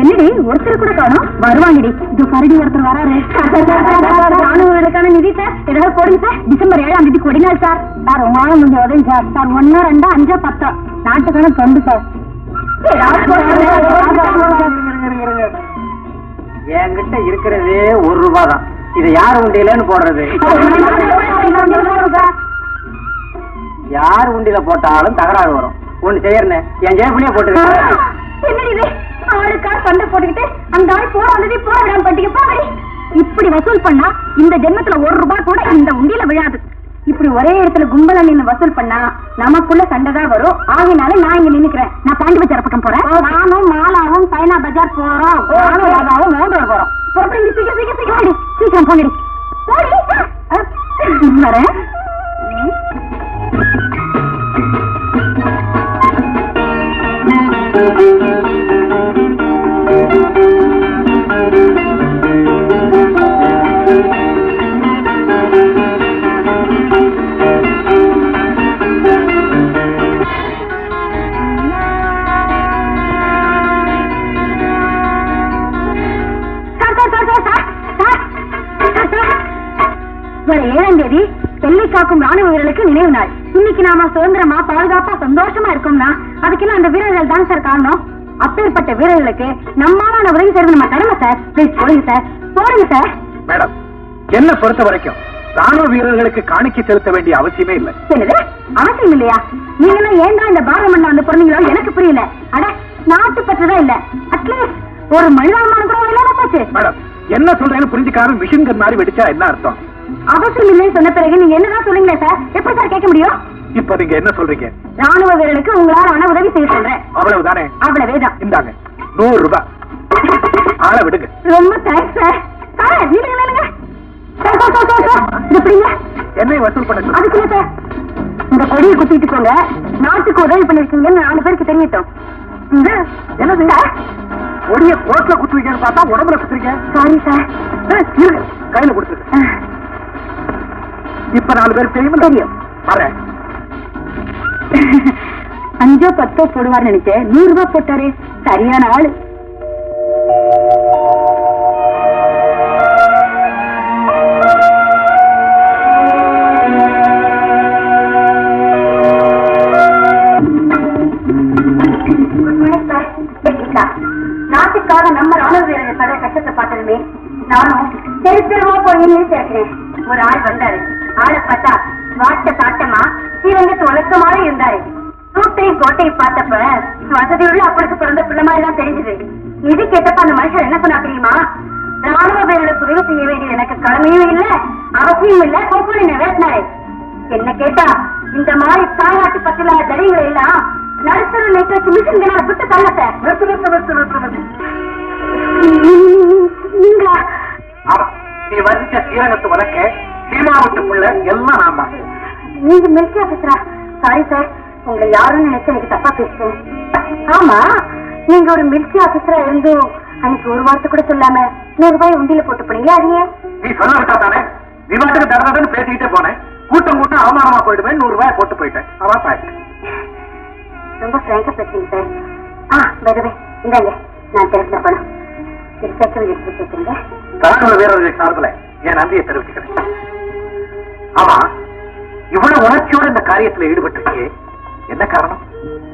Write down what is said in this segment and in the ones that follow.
என்னடி ஒருத்தர் கூட காணும்? வருவாங்கடி. இது கரடி ஒருத்தர் வராரு. ராணுவர்களுக்கான நிதி சார் ஏதாவது போடுங்க சார். டிசம்பர் 7ஆம் தேதி கொடிநாள் சார். சார் உங்களால முடிஞ்ச உதவி சார். சார் 1, 2, 5, 10 நாட்டுக்கான தொண்டு சார். என்கிட்ட இருக்கிறதே ₹1 தான். இதை யார் உண்டியலன்னு போடுறது? யார் உண்டியில போட்டாலும் தகராறு வரும். ஒண்ணு செய்யறேன்னு என் ஜேபிலே போட்டு ஆளுக்கா சண்டை போட்டுக்கிட்டு அந்த ஆள் போற வந்ததே போற விடாம பண்டிகை போகடி. இப்படி வசூல் பண்ணா இந்த ஜென்மத்துல ₹1 கூட இந்த உண்டியில விழாது. இப்படி ஒரே இடத்துல கும்பல நின்று வசூல் பண்ணா நமக்குள்ள சண்டை தான் வரும். ஆகினால நான் இங்க நின்னுக்கிறேன். நான் பாண்டி பஜார் பக்கம் போறேன். நானும் மாலாவும் சைனா பஜார் போறோம். நானும் ராதாவும் மோந்தூர் போறோம். சீக்கிரம் போங்கடி. வரேன். வர 7ஆம் தேதி எல்லை காக்கும் ராணுவ வீரர்களுக்கு நினைவு நாள். இன்னைக்கு நாம சுதந்திரமா பாதுகாப்பா சந்தோஷமா இருக்கோம்னா அதுக்கெல்லாம் அந்த வீரர்கள் தான் சார் காரணம். அப்பேற்பட்ட வீரர்களுக்கு நம்மளான உதவி செய்வது நம்ம கடமை சார். பிளீஸ் போடுங்க சார், போடுங்க சார். மேடம், என்ன பொறுத்த வரைக்கும் ராணுவ வீரர்களுக்கு காணிக்கை செலுத்த வேண்டிய அவசியமே இல்லை. என்னது அவசியம் இல்லையா? நீங்க ஏன்டா இந்த பாரத மண்ண வந்து பிறந்தீங்களோ எனக்கு புரியல. அட நாட்டு பற்றுதான் இல்ல, அட்லீஸ்ட் ஒரு மனிதாபிமானம் கூட இல்லாம போச்சு. மேடம், என்ன சொல்றேன்னு புரிஞ்சுக்காம மிஷின் கன் மாதிரி வெடிச்சா என்ன அர்த்தம்? அவசியம் இல்லைன்னு சொன்ன பிறகு நீங்க என்னதான் சொல்லுங்களேன் சார். எப்படி சார் கேட்க முடியும்? இப்ப நீங்க என்ன சொல்றீங்க? ராணுவ வீரர்களுக்கு உங்களால உதவி செய்ய சொல்றேன். அவ்வளவுதானே? அவ்வளவேதான். இந்தாங்க ₹100. ஆள விடுங்க. ரொம்ப தேங்க்ஸ் சார். சார் நீங்க நில்லுங்க. எப்படிங்க என்னை வசூல் பண்ண அதுக்குள்ள சார் இந்த கொடியை குத்திட்டு போங்க. நாட்டுக்கு உதவி பண்ணிருக்கீங்கன்னு 4 பேருக்கு தெரியட்டும். என்னது கொடிய கோட்ல குத்துவீங்கன்னு பார்த்தா உடம்புல குத்துறீங்க. Sorry sir. கையில கொடுத்துருக்க. இப்ப 4 பேர் தெரியும். தெரியும். வரேன். 5 10 போடுவார் நினைச்சேன். ₹100 போட்டாரு. சரியான ஆளு. நாட்டுக்காக நம்ம ராணுவ வீரர்கள் பட கஷ்டத்தை பார்த்ததுமே நானும் தெரு தெருவா போய் சேர்க்கிறேன். ஒரு ஆள் வந்தாரு. ஆளை பார்த்தா வாட்ட சாட்டமா ஸ்ரீரங்கத்து வழக்கமாக இருந்தாரு. சூட்டையும் கோட்டையும் பார்த்தப்ப வசதியுள்ள அப்பளுக்கு பிறந்த பிள்ளை மாதிரி தான் தெரிஞ்சது. இது கேட்டப்ப அந்த மனுஷன் என்ன சொன்னா தெரியுமா? ராணுவ வீரர்களுக்கு உதவி செய்ய வேண்டியது எனக்கு கடமையும் இல்ல, அவசியம் இல்ல, கொப்பனை நிறைவேற்றினாரு. என்ன கேட்டா இந்த மாதிரி தாய்நாட்டு பத்தில தடிகளை எல்லாம் நடுத்தர நேற்று மிஷின் விட்டு தள்ள சார். நீ வரிச்ச ஸ்ரீரங்கத்து வழக்க சீமாவட்டுக்குள்ள எல்லாம் நான் தான். நீங்க மில்கி ஆபீசரா? சாரி சார், உங்களை யாரும் நினைச்சு எனக்கு தப்பா பேசுறேன். ஆமா, நீங்க ஒரு மில்கி ஆபீசரா இருந்தும் அன்னைக்கு ஒரு வார்த்தை கூட சொல்லாம ₹100 உண்டியில போட்டு போனீங்களா? அது ஏன்? நீ சொல்ல விட்டா தானே. விவாதத்துக்கு தரதான்னு பேசிக்கிட்டே போனேன். கூட்டம் அவமானமா போயிடுவேன். ₹100 போட்டு போயிட்டேன். அதான் பாயிண்ட். ரொம்ப பிராங்கா பேசுறீங்க சார். பைதவே இந்தாங்க, நான் தெரிஞ்ச பணம் வச்சிருக்கீங்க. ராணுவ வீரர்கள் சார்பில் என் நன்றியை தெரிவிச்சுக்கிறேன். ஆமா, இவ்வளவு உணர்ச்சியோட இந்த காரியத்தில் ஈடுபட்டிருக்கே, என்ன காரணம்?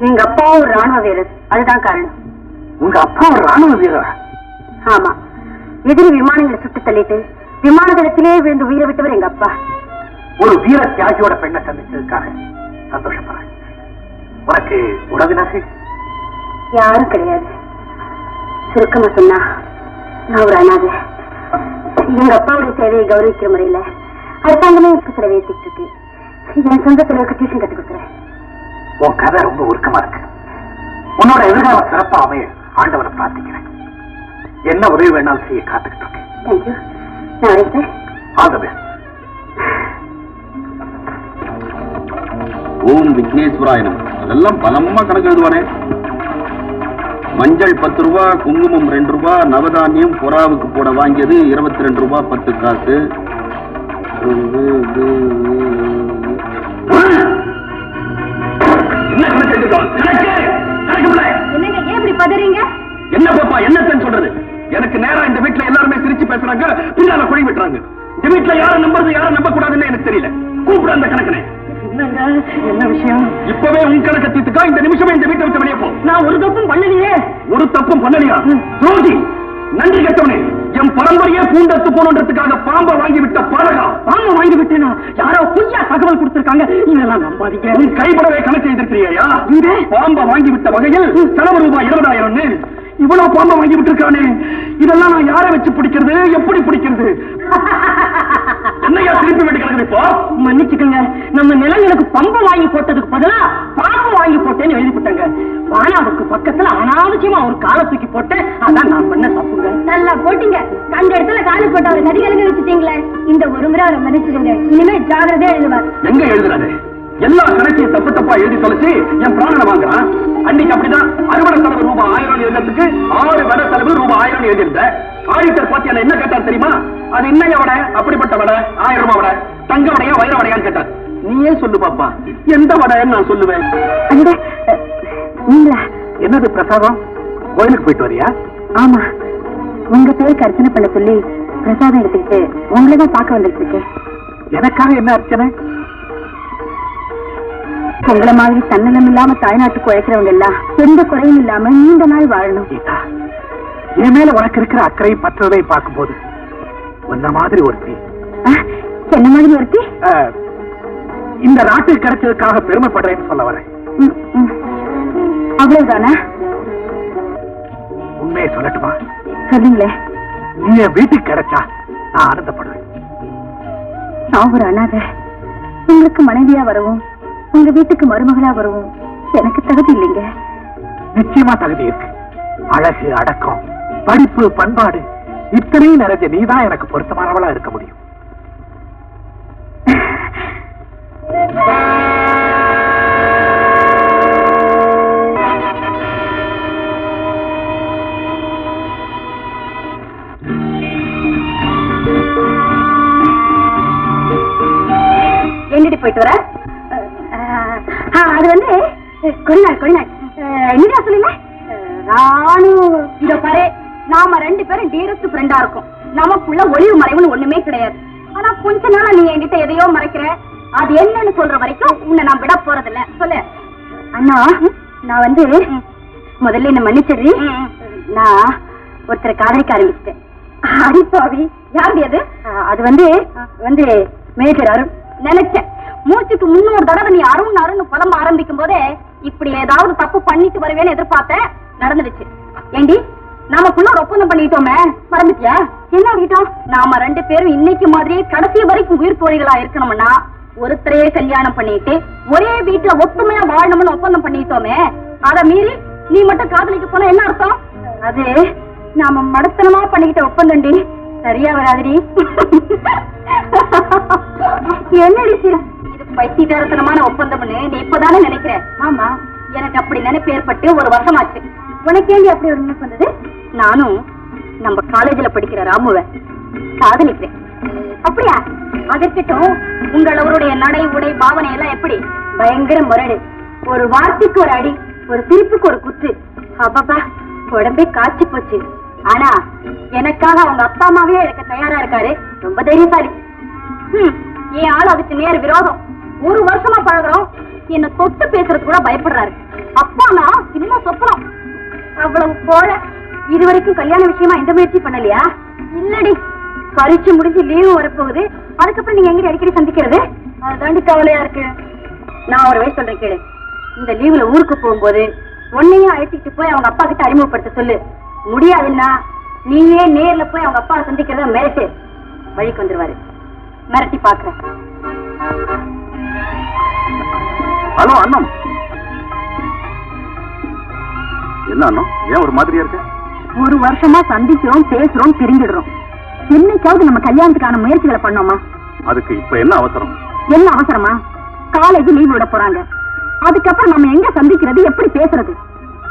எங்க அப்பா ஒரு ராணுவ வீரர், அதுதான் காரணம். உங்க அப்பா ஒரு ராணுவ வீரரா? ஆமா, எதிரி விமானங்களை சுட்டு தள்ளிட்டு விமான தளத்திலே விழுந்து உயிரை விட்டவர் எங்க அப்பா. ஒரு வீர தியாகியோட பெண்ணை சந்திச்சதுக்காக சந்தோஷப்படுறேன். உனக்கு உறவினர்கள் யாரும் கிடையாது. சுருக்கமா சொன்னா நான் ஒரு அனாதை. எங்க அப்பாவுடைய சேவையை கௌரவிக்கிற முறையில அரசாங்கமே செலவு ஏற்றிட்டு இருக்கு. என் சொந்த செலவுக்கு டியூஷன் கற்றுக் கொடுக்குறேன். உன் கதை ரொம்ப உருக்கமா இருக்கு. உன்னோட எதிர்காலம் சிறப்பா அமைய ஆண்டவனை பிரார்த்திக்கிறேன். என்ன உதவி வேணாலும் செய்ய காத்துக்கிட்டு இருக்கேன். தேங்க்யூ. நான் வரேன் சார். All the best. ஓம் விக்னேஸ்வராயனம். அதெல்லாம் பலமா கணக்கு எழுதுவானே. மஞ்சள் ₹10, குங்குமம் ₹2, நவதானியம் புறாவுக்கு போட வாங்கியது ₹22 10 காசு. என்னங்க ஏன் இப்படி பதறீங்க? என்ன பாப்பா என்னத்தன்னு சொல்றது? எனக்கு நேரா இந்த வீட்டுல எல்லாருமே சிரிச்சு பேசுறாங்க, பின்னால குழி விட்டுறாங்க. இந்த வீட்டுல யாரை நம்புறது யாரை நம்ப கூடாதுன்னு எனக்கு தெரியல. கூப்பிட அந்த கணக்கனே. என்ன விஷயம்? இப்பவே உன் கணக்க தீர்த்துக்கா. இந்த நிமிஷமே இந்த வீட்டை விட்டு வெளியே போ. நான் ஒரு தப்பும் பண்ணலையே. ஒரு தப்பும் பண்ணலையா? ரோஜி, நன்றி கெட்டவனே. என் பரம்பரையே பூண்டத்து போனன்றதுக்காக பாம்பை வாங்கி விட்ட பாலகா. பாம்பை வாங்கி விட்டேனா? யாரோ பொய்யா தகவல் கொடுத்திருக்காங்க. இதெல்லாம் நம்பாதீங்க. உன் கைப்படவே கணக்கு எழுதிருக்கிறியா? பாம்பை வாங்கி விட்ட வகையில் செலவு ரூபாய் 20,000. இவ்வளவு பாம்பை வாங்கி விட்டுருக்கானே, இதெல்லாம் நான் யாரை வச்சு பிடிக்கிறது, எப்படி பிடிக்கிறது? என்னையா திருப்பி வேண்டி கிடக்குது இப்போ? மன்னிச்சுக்கங்க, நம்ம நிலங்களுக்கு பம்பை வாங்கி போட்டதுக்கு பதிலா பாம்பு வாங்கி போட்டேன்னு எழுதி போட்டாங்க. வானாவுக்கு பக்கத்துல அனாவசியமா ஒரு காலை தூக்கி போட்டேன். அதான் நான் பண்ண தப்புங்க. நல்லா போட்டீங்க. கண்ட இடத்துல காலி போட்ட ஒரு நதிகளுக்கு வச்சுட்டீங்களே. இந்த ஒரு முறை அவரை மன்னிச்சுடுங்க. இனிமே ஜாகிரதையா எழுதுவார். எங்க எழுதுறாரு? எல்லா கணக்கையும் தப்பு தப்பா எழுதி தொலைச்சு என் பிராணனை வாங்குறான். அன்னைக்கு அப்படிதான் அறுவடை செலவு ரூபாய் 1000 எழுதுறதுக்கு 6 வடை செலவு ரூபாய் 1000 எழுதியிருந்தேன். ஆடிட்டர் பாத்தி என்ன கேட்டார் தெரியுமா? அது இன்னைய வடை, அப்படிப்பட்ட வடை, 1000 ரூபாய் வடை, தங்க வடையா வைர வடையான்னு கேட்டார். நீயே சொல்லு பாப்பா, எந்த வடைன்னு நான் சொல்லுவேன். என்னது பிரசாதம்? கோயிலுக்கு போயிட்டு வரியா? ஆமா, உங்க பேருக்கு அர்ச்சனை பண்ண சொல்லி பிரசாதம் எடுத்துக்கிட்டு உங்களதான் பார்க்க வந்துட்டு இருக்கேன். எனக்காக என்ன அர்ச்சனை? உங்களை மாதிரி தன்னலம் இல்லாம தாய்நாட்டுக்கு உழைக்கிறவங்க எல்லாம் எந்த குறையும் இல்லாம நீண்ட நாள் வாழணும். கீதா, என் மேல உனக்கு இருக்கிற அக்கறை பற்றதை பார்க்கும் போது உன்ன மாதிரி ஒருத்தி. என்ன மாதிரி ஒருத்தி? இந்த நாட்டுக்கு கிடைச்சதுக்காக பெருமைப்படுறேன்னு சொல்ல வரேன். அவ்வளவுதானா? உண்மையை சொல்லட்டுமா? சொல்லுங்களே. நீ என் வீட்டுக்கு கிடைச்சா நான் ஆனந்தப்படுவேன். நான் ஒரு அனாதை. உங்களுக்கு மனைவியா வரவும் உங்க வீட்டுக்கு மருமகளா வரவும் எனக்கு தகுதி இல்லைங்க. நிச்சயமா தகுதி இருக்கு. அழகு, அடக்கம், படிப்பு, பண்பாடு இத்தனையும் நிறைஞ்ச நீதான் எனக்கு பொருத்தமானவளா இருக்க முடியும். எங்கிட்டு போயிட்டு வர? அது வந்து கொஞ்ச நாள் என்னடா சொல்லுங்க. ராணு, இத பாரு, நாம 2 பேரும் டீரஸ்ட் ஃப்ரெண்டா இருக்கோம். நமக்குள்ள ஒளிவு மறைவுன்னு ஒண்ணுமே கிடையாது. ஆனா கொஞ்ச நாளா நீ என்கிட்ட எதையோ மறைக்கிற. அது என்னன்னு சொல்ற வரைக்கும் உன்னை நான் விட போறதில்ல. சொல்லு. அண்ணா, நான் வந்து முதல்ல என்ன மன்னிச்சிடுறி. நான் ஒருத்தரை காதலிக்க ஆரம்பிச்சிட்டேன். அடிப்பாவி, யாரு அது? அது வந்து மேஜர் அருண். நினைச்சேன் மூச்சுக்கு 300 தடவை நீ அருண் அருண் புலம்ப ஆரம்பிக்கும் போதே இப்படி ஏதாவது தப்பு பண்ணிட்டு வருவேன்னு எதிர்பார்த்தேன். நடந்துடுச்சு. ஏண்டி, நமக்குள்ள ஒரு ஒப்பந்தம் பண்ணிட்டோமே, மறந்துட்டியா? என்ன ஆகிட்டோம்? நாம 2 பேரும் இன்னைக்கு மாதிரியே கடைசி வரைக்கும் உயிர் தோழிகளா இருக்கணும்னா ஒருத்தரையே கல்யாணம் பண்ணிட்டு ஒரே வீட்டுல ஒத்துமையா வாழணும்னு ஒப்பந்தம் பண்ணிட்டோமே, அதை மீறி நீ மட்டும் காதலிக்க போனா என்ன அர்த்தம்? அது நாம மடத்தனமா பண்ணிக்கிட்ட ஒப்பந்தம்டி. சரியா வராதுடி. என்னடி இது பைத்தியகாரத்தனமான ஒப்பந்தம்னு நீ இப்பதானே நினைக்கிற? ஆமா, எனக்கு அப்படி நினைப்பு ஏற்பட்டு ஒரு வருஷமாச்சு. உனக்கு ஏண்டி அப்படி ஒரு நினைப்பு வந்தது? நானும் நம்ம காலேஜ்ல படிக்கிற ராமுவை காதலிக்கிறேன். அப்படியா? அதற்கிட்டும் உங்களவருடைய நடை, உடை, பாவனை எல்லாம் எப்படி? பயங்கர முரடு. ஒரு வார்த்தைக்கு ஒரு அடி, ஒரு சிரிப்புக்கு ஒரு குத்து. அப்பப்பா, உடம்பே காய்ச்சி போச்சு. ஆனா எனக்காக அவங்க அப்பா அம்மாவே இருக்க தயாரா இருக்காரு. ரொம்ப தைரியசாலி. என் ஆள் அதுக்கு நேர் விரோதம். 1 வருஷமா பழகுறோம். என்ன தொட்டு பேசுறது கூட பயப்படுறாரு. அப்பா நான் சின்ன சொப்பனம். அவ்வளவு போல இதுவரைக்கும் கல்யாண விஷயமா எந்த முயற்சி பண்ணலையா? இல்லடி, பரீட்சை முடிஞ்சு லீவு வரப்போகுது. அதுக்கப்புறம் நீங்க எங்க அடிக்கடி சந்திக்கிறது? அதுதாண்டி கவலையா இருக்கு. நான் ஒரு வயசு சொல்றேன் கேளு. இந்த லீவுல ஊருக்கு போகும்போது உன்னையும் அழைச்சிட்டு போய் அவங்க அப்பா கிட்ட அறிமுகப்படுத்த சொல்லு. முடியாதுன்னா நீயே நேர்ல போய் அவங்க அப்பா சந்திக்கிறத மிரட்டு. வழிக்கு வந்துருவாரு. மிரட்டி பாக்குறேன். ஹலோ அண்ணம். என்ன அண்ணம், ஏன் ஒரு மாதிரியா இருக்கு? 1 வருஷமா சந்திக்கிறோம், பேசுறோம், பிரிஞ்சிடுறோம். என்னைக்காவது நம்ம கல்யாணத்துக்கான முயற்சிகளை பண்ணோமா? அதுக்கு இப்ப என்ன அவசரம்? என்ன அவசரமா? காலேஜ் லீவ் விட போறாங்க. அதுக்கப்புறம் நம்ம எங்க சந்திக்கிறது, எப்படி பேசுறது?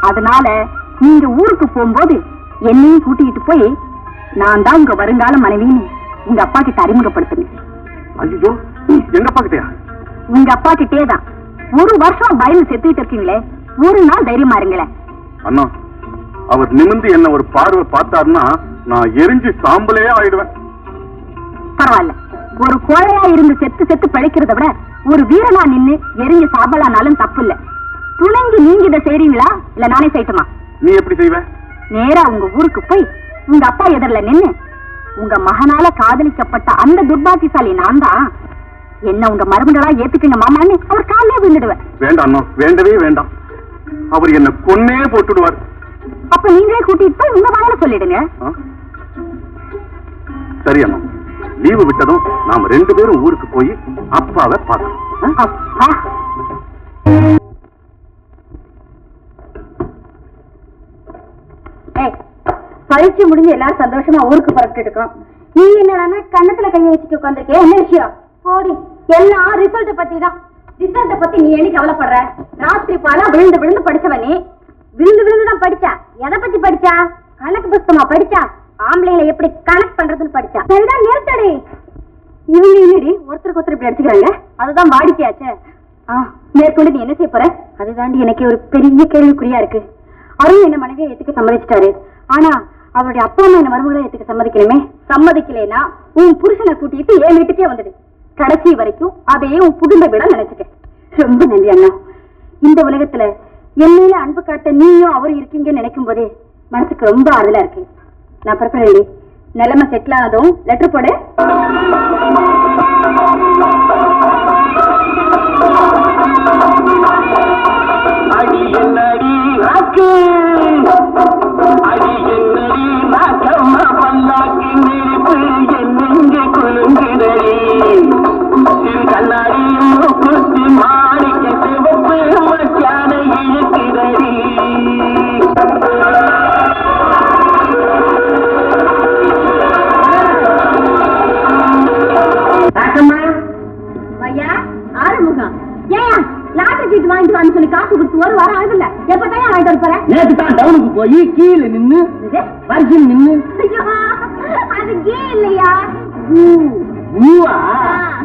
அதனால நீங்க ஊருக்கு போகும்போது என்னையும் கூட்டிட்டு போய் நான் தான் உங்க வருங்கால மனைவின்னு உங்க அப்பா கிட்ட அறிமுகப்படுத்துங்க. ஐயோ, எங்க அப்பா கிட்டயா? உங்க அப்பா கிட்டே தான். 1 வருஷம் பயந்து செத்துக்கிட்டு இருக்கீங்களே, ஒரு நாள் தைரியமா இருங்களேன். அண்ணா, அவர் நிமிர்ந்து என்ன ஒரு பார்வை பார்த்தாருன்னா நான் எரிஞ்சு சாம்பலே ஆயிடுவேன். பரவாயில்ல, ஒரு கோழையா இருந்து செத்து செத்து பழைக்கிறத விட ஒரு வீரனா நின்னு எரிஞ்சு சாம்பலானாலும் தப்பு இல்ல. துணைஞ்சு நீங்க இதை செய்றீங்களா இல்ல நானே செய்யட்டுமா? நீ எப்படி செய்வ? நேரா உங்க ஊருக்கு போய் உங்க அப்பா எதிரில நின்னு உங்க மகனால காதலிக்கப்பட்ட அந்த துர்பாக்கியசாலி நான் தான், என்ன உங்க மருமகளா ஏத்துக்குங்க மாமான்னு அவர் காலையே விழுந்துடுவேன். வேண்டாம், வேண்டவே வேண்டாம். அவர் என்ன கொன்னே போட்டுடுவார். அப்ப நீங்களே கூட்டிட்டு போய் உங்க வாயில சொல்லிடுங்க. சரி அண்ணா, லீவு விட்டதும் நாம 2 பேரும் ஊருக்கு போய் அப்பாவை பார்க்கணும். அப்பா பரீட்சை முடிஞ்சு எல்லாரும் சந்தோஷமா ஊருக்கு புறப்பட்டு இருக்கோம். நீ என்னன்னா கண்ணத்துல கையை வச்சுட்டு உட்காந்துருக்கே, என்ன விஷயம்? போடி, எல்லாம் ரிசல்ட் பத்தி தான். ரிசல்ட்ட பத்தி நீ என்ன கவலைப்படுற? ராத்திரி பாலா விழுந்து விழுந்து படிச்சவ நீ. விழுந்து விழுந்து தான் படிச்சா. எதை பத்தி படிச்சா? கணக்கு புஸ்தகமா படிச்சா? ஆம்பளைங்களை எப்படி கணக்கு பண்றதுன்னு படிச்சா. சரிதான், நிறுத்தடி. இவங்க இல்லடி ஒருத்தருக்கு ஒருத்தர் இப்படி அடிச்சுக்கிறாங்க. அதுதான் வாடிக்கையாச்சே. மேற்கொண்டு நீ என்ன செய்ய போற? அதுதாண்டி எனக்கு ஒரு பெரிய கேள்விக்குறியா இருக்கு. அருண் என்ன மனைவியை ஏத்துக்க சம்மதிச்சிட்டாரு. ஆனா அவருடைய அப்பா அம்மா என்ன மருமகளை ஏத்துக்க சம்மதிக்கணுமே. சம்மதிக்கலைன்னா உன் புருஷனை கூட்டிட்டு என் வீட்டுக்கே வந்துடு. கடைசி வரைக்கும் அதையே உன் புகுந்த விட நினைச்சுக்க. ரொம்ப நன்றி அண்ணா. இந்த உலகத்துல என்னையில அன்பு காட்ட நீயும் அவரும் இருக்கீங்கன்னு நினைக்கும் போதே மனசுக்கு ரொம்ப ஆறுதலா இருக்கு. நான் பிறப்பேன். நிலைமை செட்டில் ஆனதும் லெட்டர் போடு. போய் கீழே நின்னு வரிசையில் நின்னு அது கே இல்லையா?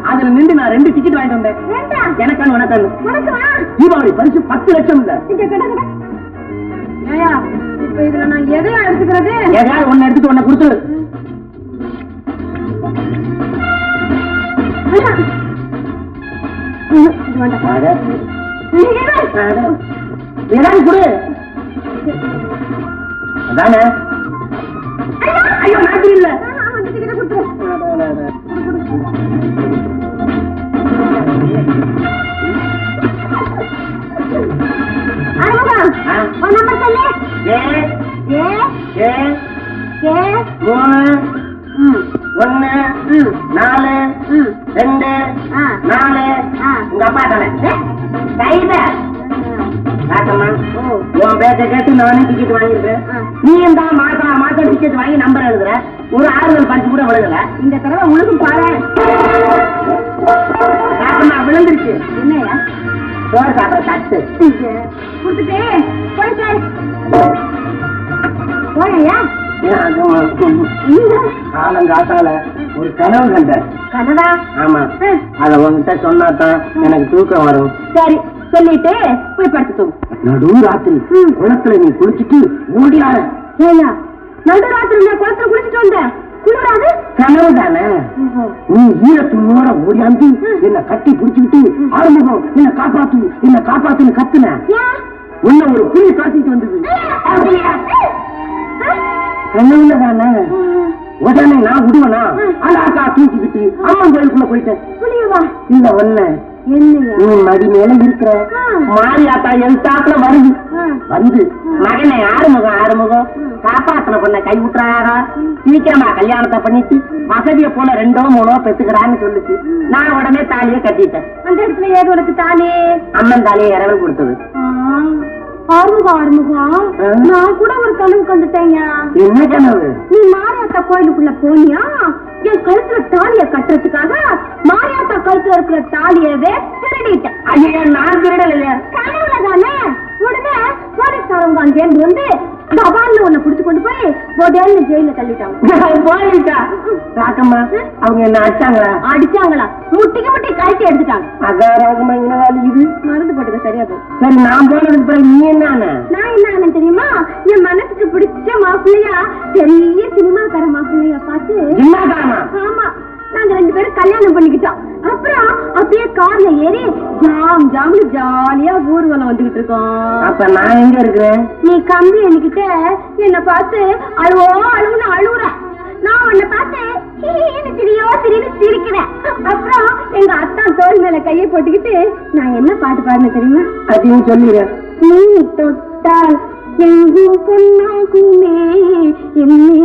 அதுல நின்று நான் 2 டிக்கெட் வாங்கிட்டு வந்தேன். எனக்கான உனக்கான தீபாவளி பரிசு 10 லட்சம் இல்ல. இப்ப இதுல நான் எதையா எடுத்துக்கிறது? எதையாவது ஒண்ணு எடுத்துட்டு ஒண்ணு கொடுத்துரு. ஏதாவது கொடு. அதானே? ஐயோ நாட்டு இல்ல. ஒன்னு 4 2 4 உங்க அப்பா தானே? உன் பேச்ச கேட்டு நானே டிக்கெட் வாங்கிருக்கேன். நீ இந்த மாசம் டிக்கெட் வாங்கி நம்பர் எழுதுற. ஒரு ஆறுதல் பரிசு கூட விழுகல. இந்த தடவை உனக்கும் பாரு. விழுந்துருச்சு. என்னையா சோறு சாப்பிட தட்டு கொடுத்துட்டு போயா? காலங்காத்தால ஒரு கனவு கண்ட. கனவா? ஆமா, அத உன்கிட்ட சொன்னாதான் எனக்கு தூக்கம் வரும். சரி சொல்லிட்டு போய் படுத்து. நடு ராத்திரி குளத்துல நீ குளிச்சுட்டு ஓடியாரு. நடு ராத்திரி நான் குளத்துல குளிச்சுட்டு வந்தேன். குளிராது? கனவு தானே. நீ ஈரத்துணோட ஓடியாந்து என்ன கட்டி பிடிச்சுக்கிட்டு ஆறுமுகம் என்ன காப்பாத்து என்ன காப்பாத்துன்னு கத்துன. உன்ன ஒரு புலி காத்திட்டு வந்தது. கனவுல தானே. உடனே நான் விடுவனா அழகா தூக்கிக்கிட்டு அம்மன் கோயிலுக்குள்ள போயிட்டேன். புலியவா? இல்ல ஒண்ணு நீ மடி மேல இருக்கிற மாரியாத்தா எழுத்தாப்புல வருது. வந்து மகனை ஆறுமுகம் காப்பாத்தின பொண்ண கை விட்டுறாரா, சீக்கிரமா கல்யாணத்தை பண்ணிட்டு வசதியை போல 2ஓ 3ஓ பெத்துக்கிறான்னு சொல்லுச்சு. நான் உடனே தாலியை கட்டிட்டேன். அந்த இடத்துல ஏது உனக்கு தாலி? அம்மன் தாலியை இரவல் கொடுத்தது. ஆறுமுகம் நான் கூட ஒரு கனவு கண்டுட்டேங்க. என்ன கனவு? நீ மாரியாத்தா கோயிலுக்குள்ள போனியா? என் கழுத்துல தாலிய கட்டுறதுக்காக மாரியாத்தா கழுத்துல இருக்கிற தாலியவே திருடிட்டேன். ஐயா நான் திருடலையா? கனவுல தானே. உடனே போலீஸ்காரங்க அங்கேருந்து வந்து தபால்ல ஒண்ணு புடிச்சு கொண்டு போய் போடேன்னு ஜெயில தள்ளிட்டாங்க. போலீஸா? ராக்கம்மா அவங்க என்ன அடிச்சாங்களா? அடிச்சாங்களா? முட்டிக்கு முட்டி கழட்டி எடுத்துட்டாங்க. அதான் ராகமா இனவாளி இது மருந்து போட்டுக்க சரியா போகும். சரி நான் போனதுக்கு பிறகு நீ என்ன? நான் என்ன தெரியுமா? என் மனசுக்கு பிடி பெரிய சினிமாக்கார மாப்பிள்ளைய பார்த்து ஆமா நாங்க 2 பேரும் கல்யாணம் பண்ணிக்கிட்டோம். அப்புறம் அப்படியே கார்ல ஏறி ஜாம் ஜாம்னு ஜாலியா ஊர்வலம் வந்துகிட்டு இருக்கோம். அப்ப நான் எங்க இருக்கிறேன்? நீ கம்பி என்கிட்ட என்ன பார்த்து அழுவுன்னு அழுவுற. நான் உன்னை பார்த்து திரின்னு சிரிக்கிறேன். அப்புறம் எங்க அத்தான் தோல் மேல கையை போட்டுக்கிட்டு நான் என்ன பாட்டு பாடுனேன் தெரியுமா? அதையும் சொல்லிடுறேன். நீ தொட்டால் எங்கும் பொன்னாகுமே என்னே